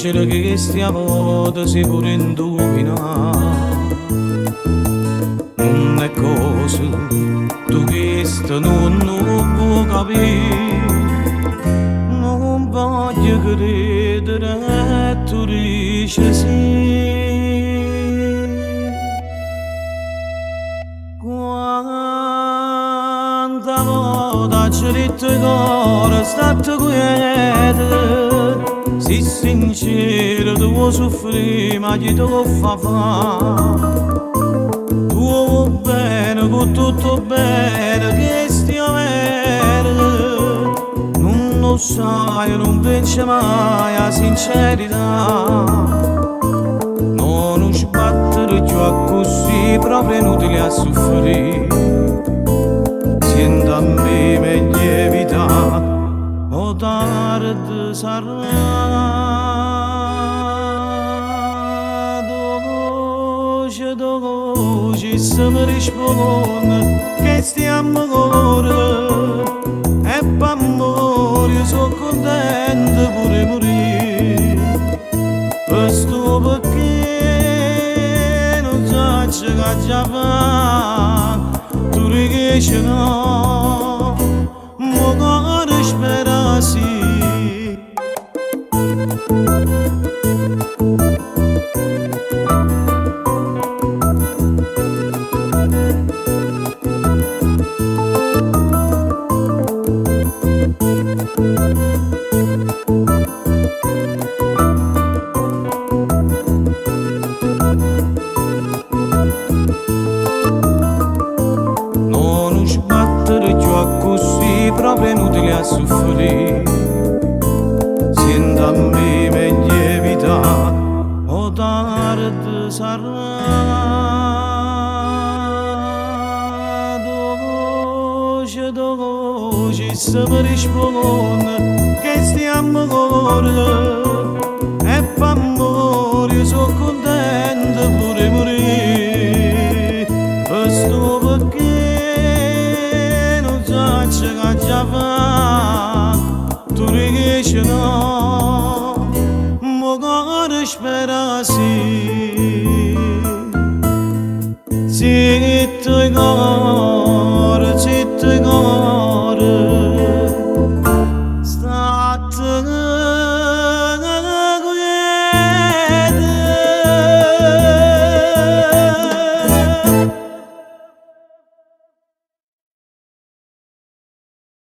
facile che stiamo si pure indovina. Non è cosa tu che non puoi capire. Non voglio credere tu dici sì. Quanta volta ci detto il cuore state quiete. Si sincero tu vuoi soffrire ma chi te lo fa fare. Tu vuoi bene con tutto bene che stia bene. Non lo sai, non pensi mai a sincerità. Non sbattere più a così, proprio inutile a soffrire. Sento a me meglio evitare o tardi sarà. Doce se mi risponde che stiamo ancora. E per amore io sono contento pure morire. Questo perché non so che già fa. Tu riesci no, mo cuore spera sì. Non sbattere più a così, proprio inutile a soffrire. Sento a me meglio evitare o tardi sarà. Doce se mi risponde che stiamo ancora. E per amore io sono contento pure morire. Questo perché non so che già fa. Tu riesci no, mo cuore spera sì. Zitto i cuore,